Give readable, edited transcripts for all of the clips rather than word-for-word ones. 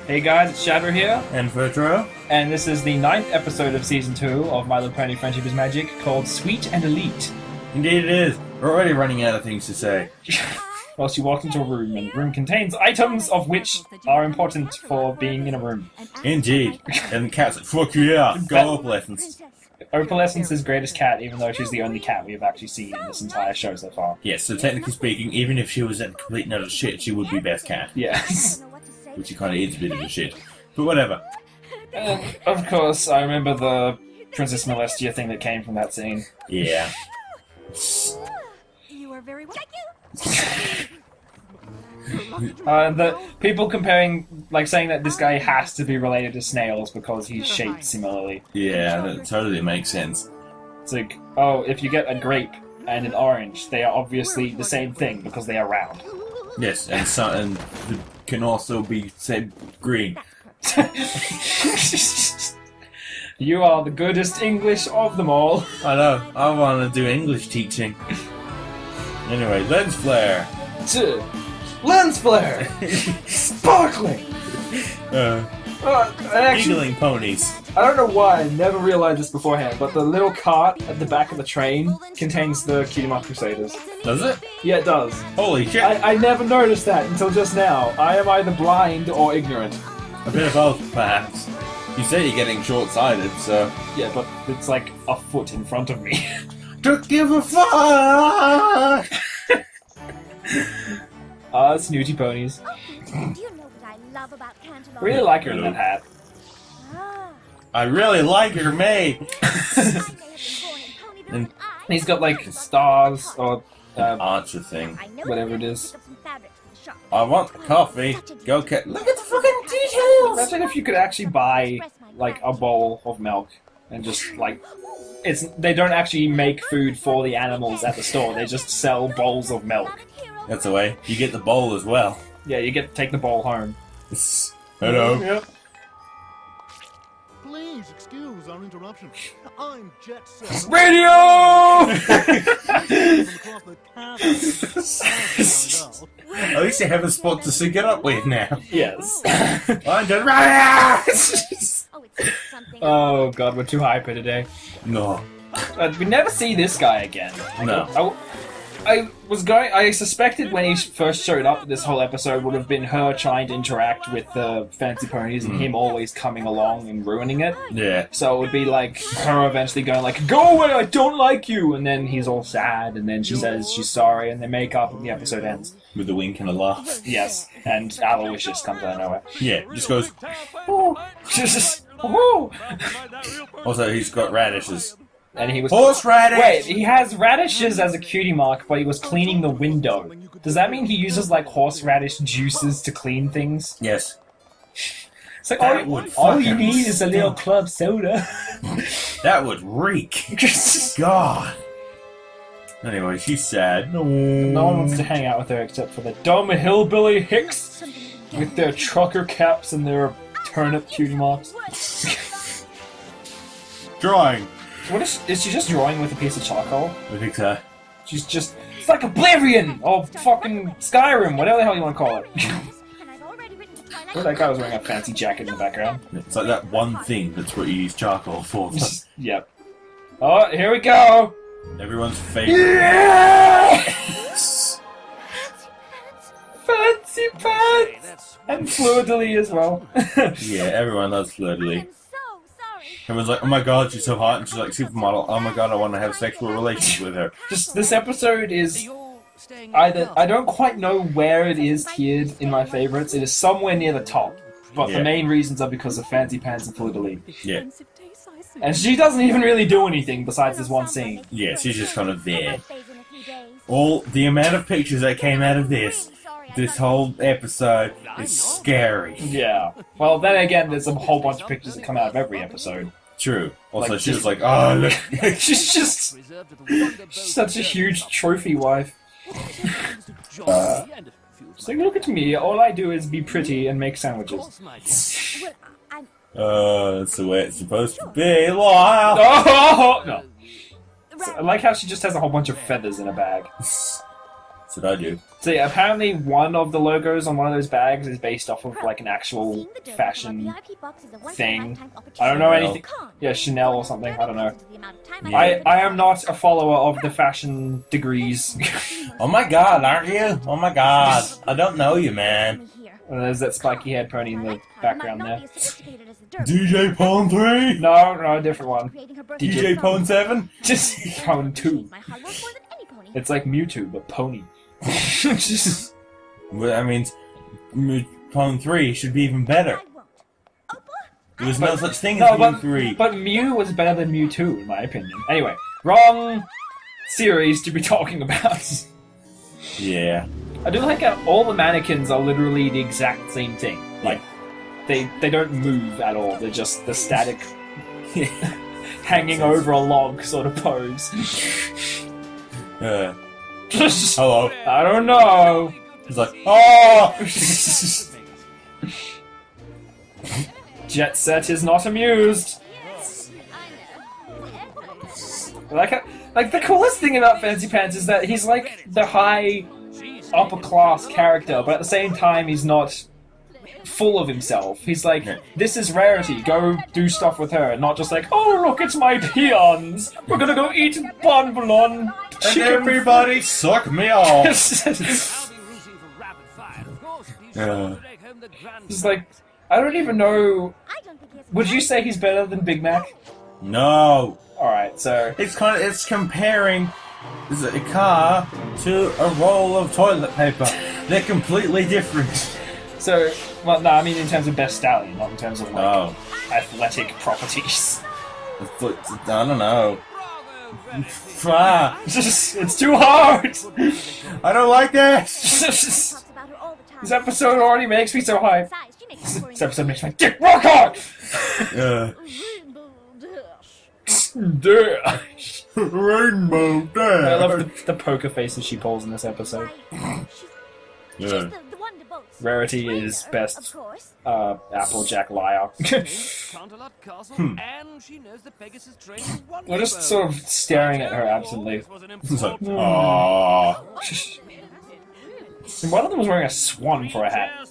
Hey guys, it's Shadrow here, And Fertro. and this is the 9th episode of Season 2 of My Little Pony Friendship is Magic, called Sweet and Elite. Indeed it is. We're already running out of things to say. Whilst you walk into a room, and the room contains items of which are important for being in a room. Indeed. And the cat's like, fuck yeah, go Opalescence. Opalescence's greatest cat, even though she's the only cat we have actually seen in this entire show so far. Yes, so technically speaking, even if she was a complete nut of shit, she would be best cat. Yes. Which she kind of is a bit of a shit. But whatever. And, of course, I remember the Princess Molestia thing that came from that scene. Yeah. You are very well. The people comparing, like, saying that this guy has to be related to snails because he's shaped similarly. Yeah, that totally makes sense. It's like, oh, if you get a grape and an orange, they are obviously the same thing because they are round. Yes, and can also be said green. You are the goodest English of them all. I know, I want to do English teaching. Anyway, lens flare. Lens flare! Sparkling! Actually, Giggling ponies. I don't know why, I never realized this beforehand, but the little cart at the back of the train contains the Cutie Mark Crusaders. Does it? Yeah, it does. Holy shit. I never noticed that until just now. I am either blind or ignorant. A bit of both, perhaps. You say you're getting short-sighted, so... Yeah, but it's like a foot in front of me. Don't give a fuck! Snooty ponies. Do you know what I love about Cantaloupe? Really like her in that hat. Ah. I really like her maid! And He's got like stars or Archer thing. whatever it is. I want the coffee. Go get. Look at the fucking details! Imagine if you could actually buy like a bowl of milk and just like they don't actually make food for the animals at the store. They just sell bowls of milk. That's the way. You get the bowl as well. Yeah, you get to take the bowl home. Hello. Yep. Please excuse our interruption. I'm Jet Set. Radio! At least you have a spot to sync it up with now. Yes. I'm done. Oh god, we're too hyper today. No. We never see this guy again. No. I suspected when he first showed up, this whole episode would have been her trying to interact with the fancy ponies and him always coming along and ruining it. Yeah. So it would be like her eventually going like, "Go away, I don't like you," and then he's all sad, and then she says she's sorry, and they make up, and the episode ends. With a wink and a laugh. Yes, and Aloysius comes out of nowhere. Yeah, just goes. Ooh. Just, woohoo! Also, he's got radishes. And he was Horseradish! Wait, he has radishes as a cutie mark, but he was cleaning the window. Does that mean he uses like horseradish juices to clean things? Yes. It's like That would all you fucking need is a little stink. club soda. That would reek. God. Anyway, she's sad. No. No one wants to hang out with her except for the dumb hillbilly hicks with their trucker caps and their turnip cutie marks. Drawing. What is she just drawing with a piece of charcoal? I think so. She's just, it's like Oblivion or fucking Skyrim, whatever the hell you want to call it. That guy was wearing a fancy jacket in the background. It's like that one thing that's what you use charcoal for. Yep. Oh, here we go! Everyone's favorite. Yes! Fancy pants! And Fleur-de-lis as well. Yeah, everyone loves Fleur-de-lis. I'm so sorry. Everyone's like, oh my god, she's so hot, and she's like supermodel. Oh my god, I want to have sexual relations with her. Just, this episode is either, I don't quite know where it is tiered in my favorites. It is somewhere near the top. But Yeah. the main reasons are because of Fancy Pants and Fleur-de-lis. Yeah. And she doesn't even really do anything besides this one scene. Yeah, she's just kind of there. All the amount of pictures that came out of this whole episode is scary. Yeah. Well, then again, there's a whole bunch of pictures that come out of every episode. True. Also, Like, she was just- like, oh, look. She's just such a huge trophy wife. She's like, look at me, all I do is be pretty and make sandwiches. That's the way it's supposed to be. Lyle. Oh, no. I like how she just has a whole bunch of feathers in a bag. That's what I do. So yeah, apparently one of the logos on one of those bags is based off of like an actual fashion thing. I don't know anything. Yeah, Chanel or something. I don't know. Yeah. I am not a follower of the fashion degrees. Oh my god, aren't you? Oh my god. I don't know you, man. And there's that spiky haired pony in the background there. DJ Pwn 3? No, a different one. DJ Pwn 7? Just Pwn 2. It's like Mewtwo, but pony. Well, that means Pwn 3 should be even better. There's no such thing as Mew 3. But Mew was better than Mewtwo, in my opinion. Anyway, wrong series to be talking about. Yeah. I do like how all the mannequins are literally the exact same thing. Like, they don't move at all. They're just the static, hanging over a log sort of pose. Hello. I don't know. He's like, oh! Jet Set is not amused. Like the coolest thing about Fancy Pants is that he's like the high upper class character, but at the same time he's not full of himself. He's like, this is Rarity, go do stuff with her, and not just like, oh look, it's my peons. We're gonna go eat bonbon. And everybody suck me off. It's like, I don't even know. Would you say he's better than Big Mac? No. Alright, so It's comparing a car to a roll of toilet paper. They're completely different. So, well, no, I mean in terms of best stallion, not in terms of like athletic properties. I don't know. It's too hard. I don't like this. This episode already makes me so hyped. This episode makes my dick rock hard. Rainbow Dash. I love the poker faces she pulls in this episode. Yeah. Rarity is best Applejack liar. We're just sort of staring at her absently. It's like, aww. And one of them was wearing a swan for a hat.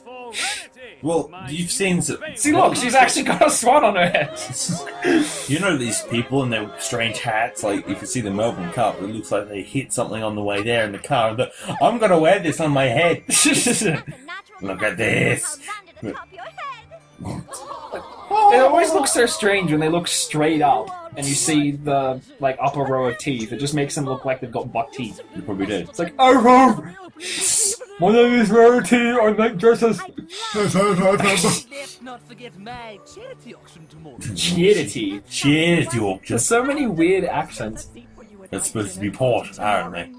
Well, you've seen... See, look, she's actually got a swan on her head. You know these people and their strange hats? Like, if you see the Melbourne Cup, it looks like they hit something on the way there in the car. And I'm gonna wear this on my head. Look at this. It always looks so strange when they look straight up and you see the like upper row of teeth. It just makes them look like they've got buck teeth. You probably do. It's like, oh, my name is Rarity. I make dresses. Let's not forget my charity auction tomorrow. Charity. Charity auction. There's so many weird accents. That's supposed to be posh, apparently.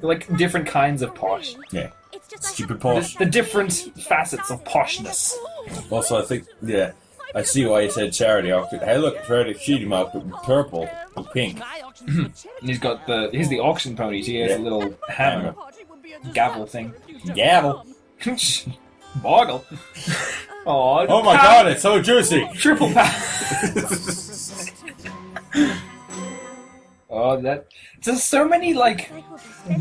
Like different kinds of posh. Yeah. Stupid posh. The different facets of poshness. Also, I think, yeah, I see why you said charity auction. Hey, look, it's Rarity Shooty Mark, but with purple or pink. He's the auction ponies. He has a little hammer. Gavel thing. Gavel. Boggle. Oh my god, it's so juicy! Triple pack. There's so many like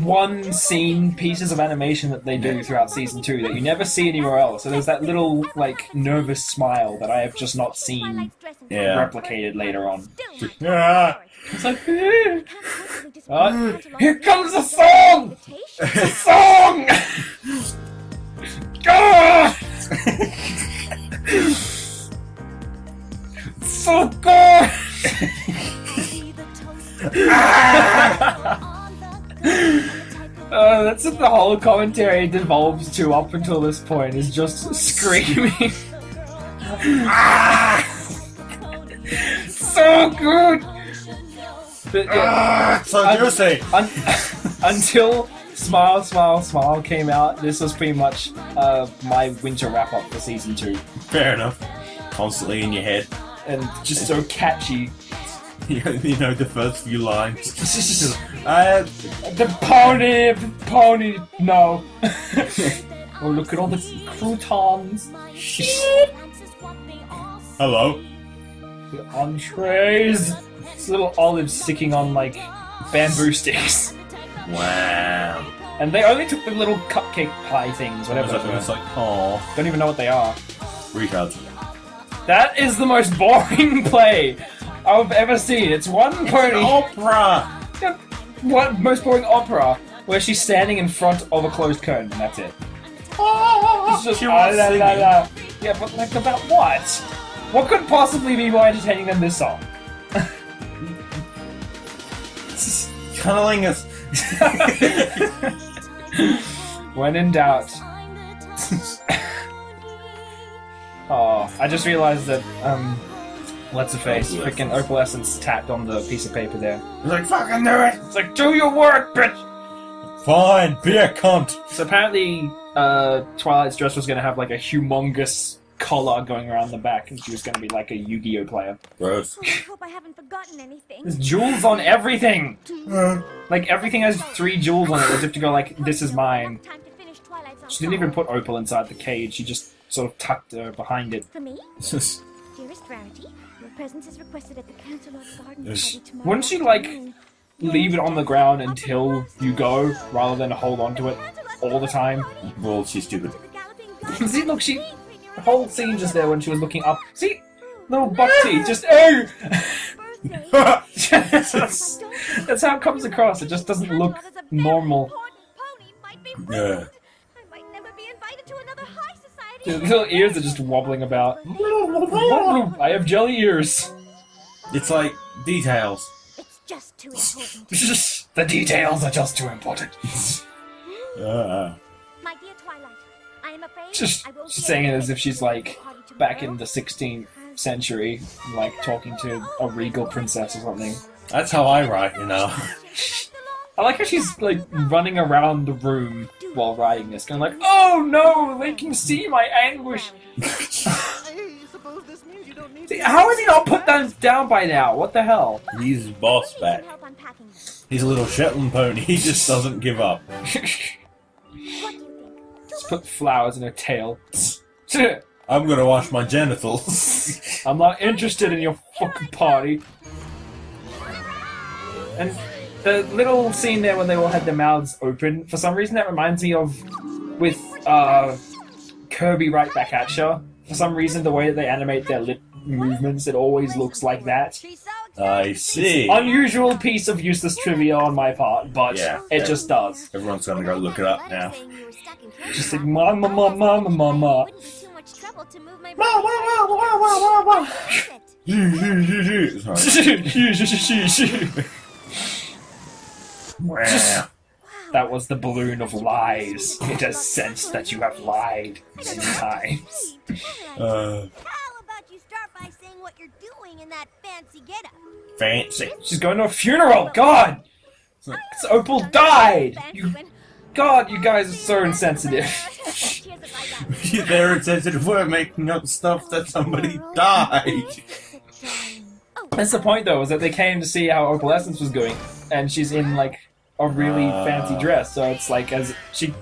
one scene pieces of animation that they do throughout season 2 that you never see anywhere else. So there's that little like nervous smile that I have just not seen replicated later on. It's like, here comes the song! The song! God! So good! That's what the whole commentary devolves to up until this point, is just screaming. So good! But, so juicy! Until Smile, Smile, Smile came out, this was pretty much my winter wrap-up for Season 2. Fair enough. Constantly in your head. And just so catchy. You know, the first few lines. The pony, no. Oh, look at all the croutons. Hello. The entrees. This little olive sticking on, like, bamboo sticks. Wow. And they only took the little cupcake pie things, whatever. It's like, oh, Don't even know what they are. retards. That is the most boring play I've ever seen. It's one pony. Opera! What most boring opera where she's standing in front of a closed curtain and that's it. It's just She was singing. Yeah, but like about what? What could possibly be more entertaining than this song? Cunniling us. When in doubt. Oh, I just realized that what's her face? Freaking Opalescence tapped on the piece of paper there. He's like, fucking do it! It's like, do your work, bitch! Fine, be a cunt! So apparently, Twilight's dress was gonna have like a humongous collar going around the back, and she was gonna be like a Yu-Gi-Oh player. Gross. Oh, I hope I haven't forgotten anything. There's jewels on everything! Like, everything has 3 jewels on it, as if to go like, this is mine. Time to finish Twilight's She didn't even put Opal inside the cage, she just sort of tucked her behind it. For me, dearest Rarity, your presence is requested at the Cantaloupe Garden party tomorrow. Wouldn't she, like, afternoon. leave it on the ground until you go, rather than hold on to it all the time? Well, she's stupid. See, look, the whole scene just there when she was looking up. See? Little buck teeth, just, oh! That's how it comes across, it just doesn't look normal. Yeah. I might never be invited to another high society. The little ears are just wobbling about. I have jelly ears. It's like details. It's just too important. The details are just too important. Uh, My dear Twilight, I am afraid Just I won't be saying it able as to if she's attend like the party back in tomorrow. the 16th century, like talking to a regal princess or something. that's how I write, you know. I like how she's like running around the room while writing this, going like, "Oh no, they can see my anguish." I suppose this means you don't need See, how has he not put that down by now? What the hell? He's boss Please back. help unpacking this. He's a little Shetland pony. He just doesn't give up. What do you think? Just put flowers in her tail. I'm gonna wash my genitals. I'm not interested in your fucking party. And the little scene there when they all had their mouths open, for some reason that reminds me of with Kirby Right Back at Ya. For some reason the way that they animate their lip movements, it always looks like that. She's so excited. I see. Unusual piece of useless trivia on my part, but Yeah. it just does. Everyone's gonna go look it up now. Just like, mama, mama, mama, mama. Wouldn't be too much trouble to move my Wow. That was the balloon of lies. It has sensed that you have lied many times. Uh, How about you start by saying what you're doing in that fancy getup? fancy. She's going to a funeral! God! Opal died! God, you guys are so insensitive. They're insensitive. We're making up stuff that somebody died. That's the point, though, is that they came to see how Opalescence was going, and she's in, like, a really fancy dress, so it's like, as she...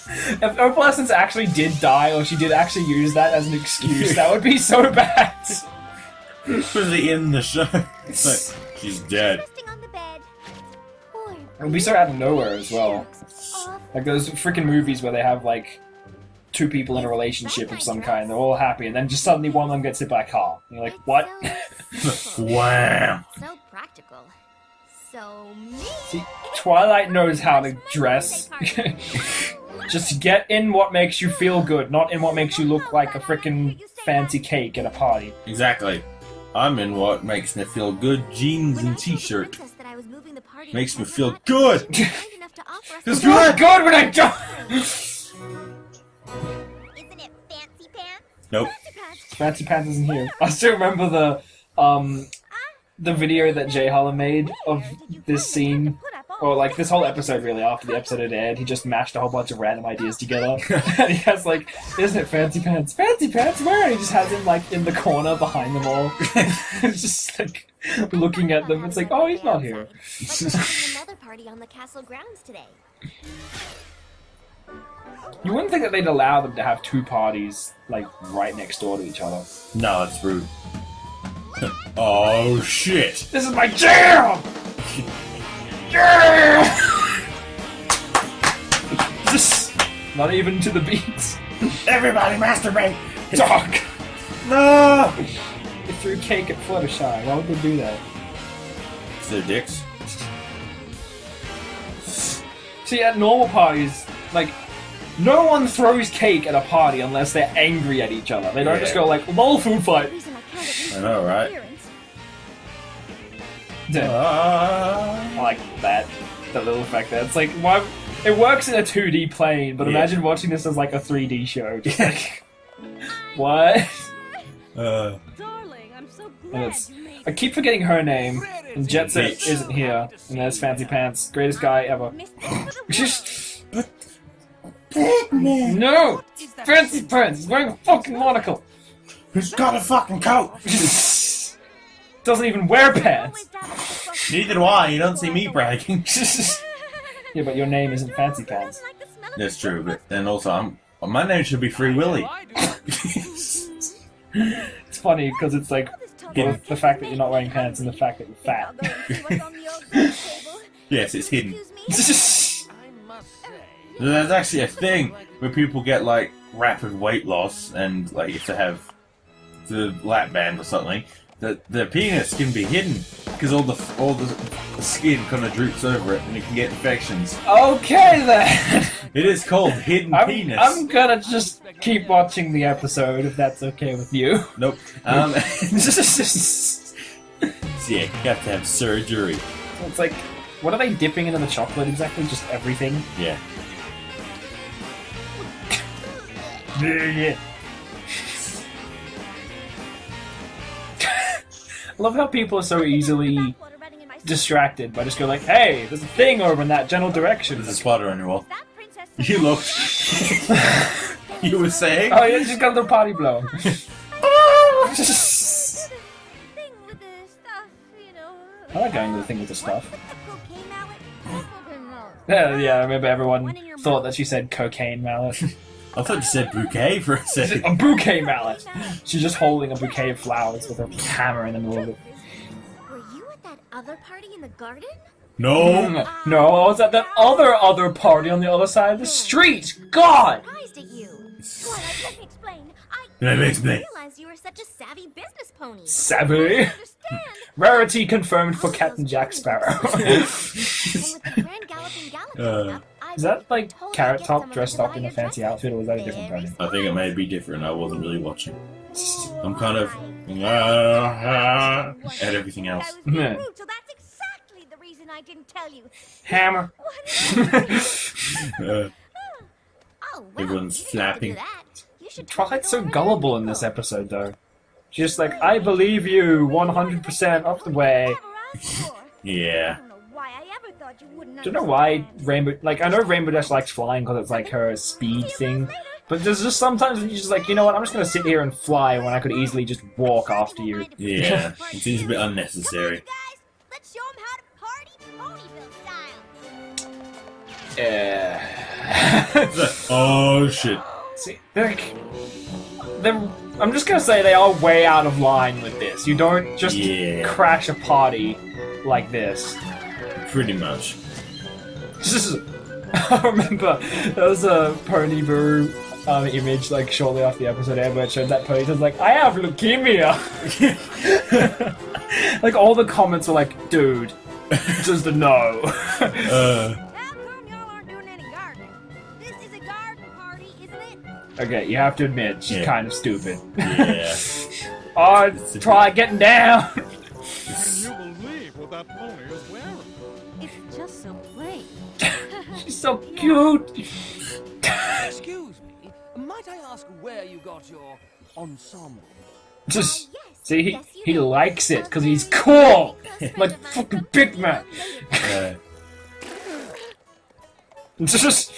If Opalescence actually did die, or she did actually use that as an excuse, that would be so bad! Really in the show. It's like, she's dead. On the bed. It would be so out of nowhere as well. Like those freaking movies where they have, like, 2 people in a relationship of some kind, they're all happy, and then just suddenly one of them gets hit by a car. And you're like, what? Wow. So practical. So me. See, Twilight knows how to dress. Just get in what makes you feel good, not in what makes you look like a freaking fancy cake at a party. Exactly. I'm in what makes me feel good. Jeans and t-shirt. Makes me feel good. It's not good when I don't. Isn't it fancy pants? Nope. Fancy Pants isn't here. I still remember the video that Jay Holler made of this scene, or like this whole episode really, after the episode had aired. He just mashed a whole bunch of random ideas together. And he has like, isn't it Fancy Pants? Fancy Pants where? And he just has him like in the corner behind them all. It's just like looking at them. It's like, oh, he's not here. But we're having another party on the castle grounds today. You wouldn't think that they'd allow them to have 2 parties like right next door to each other. No, that's rude. Oh shit! This is my jam! Yeah! Not even to the beats. Everybody masturbate! Dog! No! They threw cake at Fluttershy. Why would they do that? It's their dicks. See, at normal parties, like, no one throws cake at a party unless they're angry at each other. They don't just go like, lol, food fight. I know, right? I like that. The little effect there. It's like, why? It works in a 2D plane, but imagine watching this as like a 3D show. Just like, what? Darling, I'm so glad you made I keep forgetting her name, and Jet Set isn't here, and there's Fancy Pants, greatest guy ever. No! Fancy Pants is wearing a fucking monocle! Who's got a fucking coat? Doesn't even wear pants! Neither do I, you don't see me bragging. Yeah, but your name isn't Fancy Pants. That's true, but then also, my name should be Free Willy. It's funny, because it's like, both the fact that you're not wearing pants and the fact that you're fat. Yes, it's hidden. There's actually a thing where people get like rapid weight loss and like if they have the lap band or something, that their penis can be hidden because all the skin kind of droops over it and it can get infections. Okay then! It is called hidden penis. I'm gonna just keep watching the episode if that's okay with you. Nope. So yeah, you have to have surgery. It's like, what are they dipping into the chocolate exactly? Just everything? Yeah. Yeah. I love how people are so easily distracted by just go like, hey, there's a thing over in that general direction. There's a spotter on your wall. You looked. You were saying? Oh, yeah, just got the party blown. I like going to the thing with the stuff. Yeah, I remember everyone thought that she said cocaine mallet. I thought you said bouquet for a second. A bouquet mallet! She's just holding a bouquet of flowers with a hammer in the middle of it. Were you at that other party in the garden? No! No, I was at that other party on the other side of the street! God! Surprised at you. Twilight, let me explain. Let me I explain. didn't realize you were such a savvy business pony. Savvy! Understand? Rarity confirmed for Captain Jack Sparrow. And with the Grand Galloping Gala coming up, I Is that like totally Carrot get Top someone dressed to up buy in a your fancy dresses. outfit, or was that a different Very party? I think it may be different. I wasn't really watching. I'm kind of at everything else. I was being Yeah. rude, so that's exactly the reason I didn't tell you. Hammer. Uh, Oh, well, Everyone's you didn't have to do flapping. that. You should Twilight's so totally go gullible around in this and episode, though. She's just like, I believe you 100% of the way. never asked for. yeah. I don't know why I ever thought you wouldn't Don't know why understand. Rainbow... Like, I know Rainbow Dash likes flying because it's like her speed thing. But there's just sometimes when you're just like, you know what, I'm just gonna sit here and fly when I could easily just walk after you. Yeah. It seems a bit unnecessary. Come on, you guys. Let's show 'em how to party Ponyville style. Yeah. Oh shit. See, I'm just gonna say they are way out of line with this. You don't just Yeah. crash a party like this. Pretty much. I remember there was a Pony Boo image like shortly after the episode aired where it showed that pony. It was like, I have leukemia. Like all the comments were like, dude, just a no. How come y'all aren't doing any gardening? This is a garden party, isn't it? Okay, you have to admit she's Yeah. kind of stupid. Yeah. Oh, try getting down. Can you believe what that pony is wearing? It's just so plain. She's so cute. Excuse me, might I ask where you got your ensemble? Just Yes, see, yes, you he may. likes it because he's cool, like fucking Big Man. Just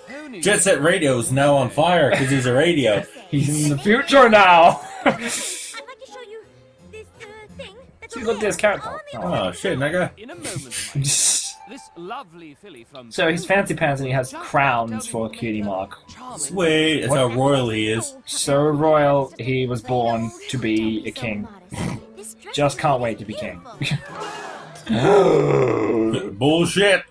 Pony Jet Set Radio is now on fire because he's a radio. he's in the future now. I'd like to show you this thing that's See, over look, there's there Carrot on Top. the Oh shit, nigga. in a moment, my dear. This lovely filly from So he's fancy pants and he has crowns for a cutie mark. Charming. Sweet, that's how royal he is. So royal, he was born to be a king. Just can't wait to be king. Bullshit.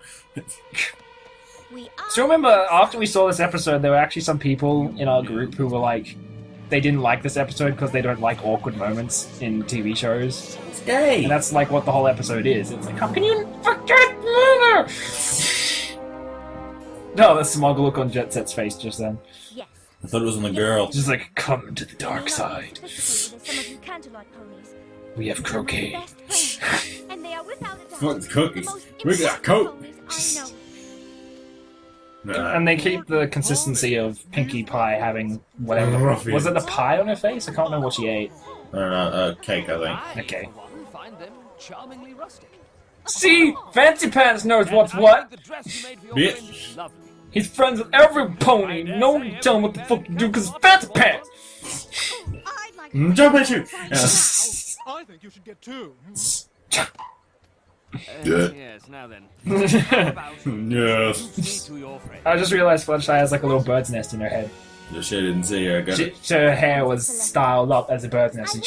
We So remember, after we saw this episode, there were actually some people in our group who were like, they didn't like this episode because they don't like awkward moments in TV shows. It's gay. And that's like what the whole episode is. It's like, how can you forget murder? No, the smug look on Jet Set's face just then. Yes. I thought it was on the girl. Just like, come to the dark side. Some of you canterlot ponies. We have croquet. Best friends, and they are without a doubt Fuck the cookies. the most We got important Coke. ponies I know. And they keep the consistency of Pinkie Pie having whatever. Was it the pie on her face? I can't remember what she ate. I don't know, cake, I think. Okay. Find them charmingly rustic. See? Fancy Pants knows what's what. The dress you made for your Bitch. friend is lovely. He's friends with every pony. No one can tell him what the fuck to do because it's Fancy Pants. I'd like Jump at you! I think you should get two. Yeah. Yes, now then. How about Yes. me to your friend? I just realized Fluttershy has like a little bird's nest in her head. Just she didn't see her. I got it. Her hair was styled up as a bird's nest, and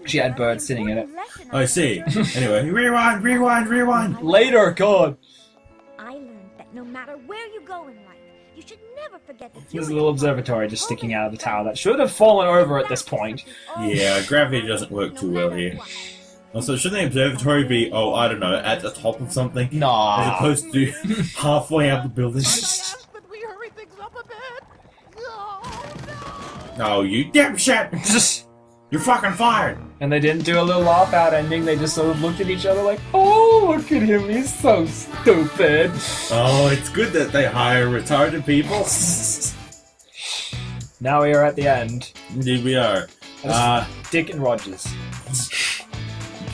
she had birds sitting in it. I see. Anyway, rewind. Later, God. I learned that no matter where you go in life, you should never forget that There's a little observatory just sticking out of the tower that should have fallen over at this point. Yeah, gravity doesn't work too well here. Also, shouldn't the observatory be, oh, I don't know, at the top of something? As Nah. opposed to halfway up the building? That we hurry things up a bit. Oh, you dipshit! You're fucking fired! And they didn't do a little laugh out ending, they just sort of looked at each other like, oh, look at him, he's so stupid. Oh, it's good that they hire retarded people. Now we are at the end. Indeed we are. Dick and Rogers.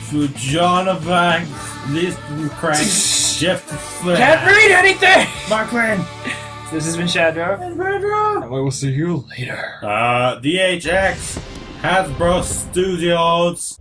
For Jonathan, this crank, Jeff Flynn, Can't read anything! Mark Lynn, This has been Shadrow, and Pedro. and we will see you later. DHX, Hasbro Studios.